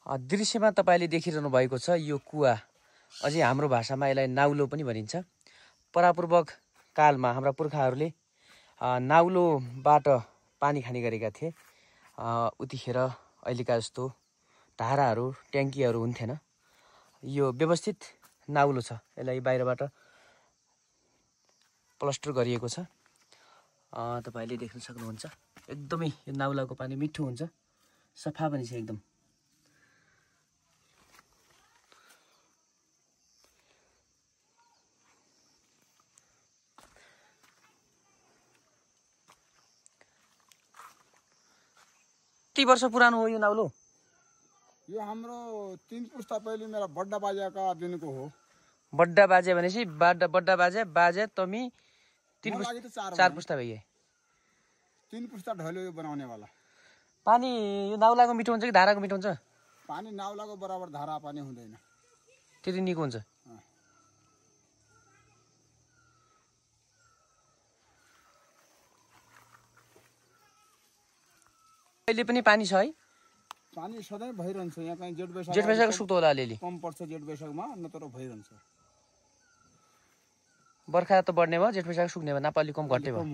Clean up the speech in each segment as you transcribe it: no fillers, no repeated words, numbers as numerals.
दृश्यमा तपाईले देखिरहनु भएको छ यो कुवा, अझै हाम्रो भाषामा यसलाई नाउलो पनि भनिन्छ। परापूर्वक कालमा हाम्रा पुर्खाहरूले नाउलोबाट पानी खाने गरेका थिए। उतिखेर अहिलेका जस्तो धाराहरू ट्याङ्कीहरू हुन्थेन। यो व्यवस्थित नाउलो छ, यसलाई बाहिरबाट प्लास्टर गरिएको छ। तपाईले देख्न सक्नुहुन्छ एकदमै यो नाउलाको पानी मिठो हुन्छ, सफा पनि छ एकदम। कति वर्ष पुरानो हो यो नाउलो? यो हाम्रो 3 पुस्ता पहिले मेरा बड्डा बाजेका दिनको हो। बड्डा बाजे भनेपछि बड्डा बाजे बाजे तमी 4 पुस्ता भइए। 3 पुस्ता ढल्यो यो बनाउने वाला। पानी यो नाउलाको मिठो हुन्छ कि धाराको मिठो हुन्छ? पानी नाउलाको बराबर धारा पानी हुँदैन, त्यति निको हुन्छ। अहिले पनि पानी छ है? पानी सधैँ भइरहन्छ। यहाँ कहीं जेठ वैशाख सुक्दो होला अलिअलि, कम पर्छ जेठ वैशाखमा, नत्र भइरहन्छ। बर्खा त बढ्ने भयो, जेठ वैशाख सुक्ने भयो, नापा अलि कम घट्ने भयो।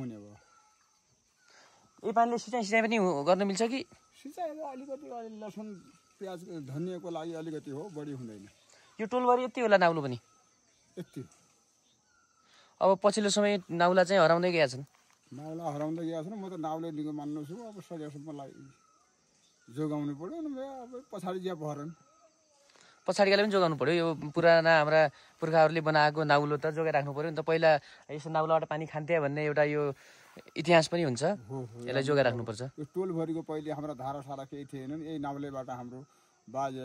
यो पानीले सिँचाइ पनि गर्न मिल्छ कि? सिँचाइ अलिकति लसुन प्याज धनियाँको लागि अलिकति हो, बढी हुँदैन। यो टोलभरि यति होला नाउलो पनि? यति। अब पछिल्लो समय नाउला चाहिँ हराउँदै गएका छन्। नाउला हराउँदै गएका छन्। म त नाउले दिएको मान्नु छु। अब सकेसम्मलाई जोगाउनु पर्यो। अब पछाडि ज्या भरन पछाडिकाले पनि जोगाउनु पर्यो। यो पुराना हाम्रा पुर्खाहरूले बनाएको नाउलो त जोगाइराख्नु पर्यो नि त। पहिला यसो नाउलाबाट पानी खान्थे भन्ने एउटा यो इतिहास पनि हुन्छ, यसलाई जोगाइराख्नुपर्छ। यो टोलभरिको पहिले हाम्रा धारासारा केही थिएनन्। यही नाउलेबाट हाम्रो बाजे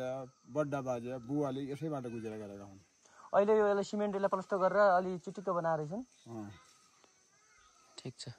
बड्डा बाजे बुवाले यसैबाट गुजेर गरेका हुन्। अहिले यो यसलाई सिमेन्ट यसलाई प्लास्टर गरेर अलि चिटिक्क बनाएर रहेछन्। ठिक छ।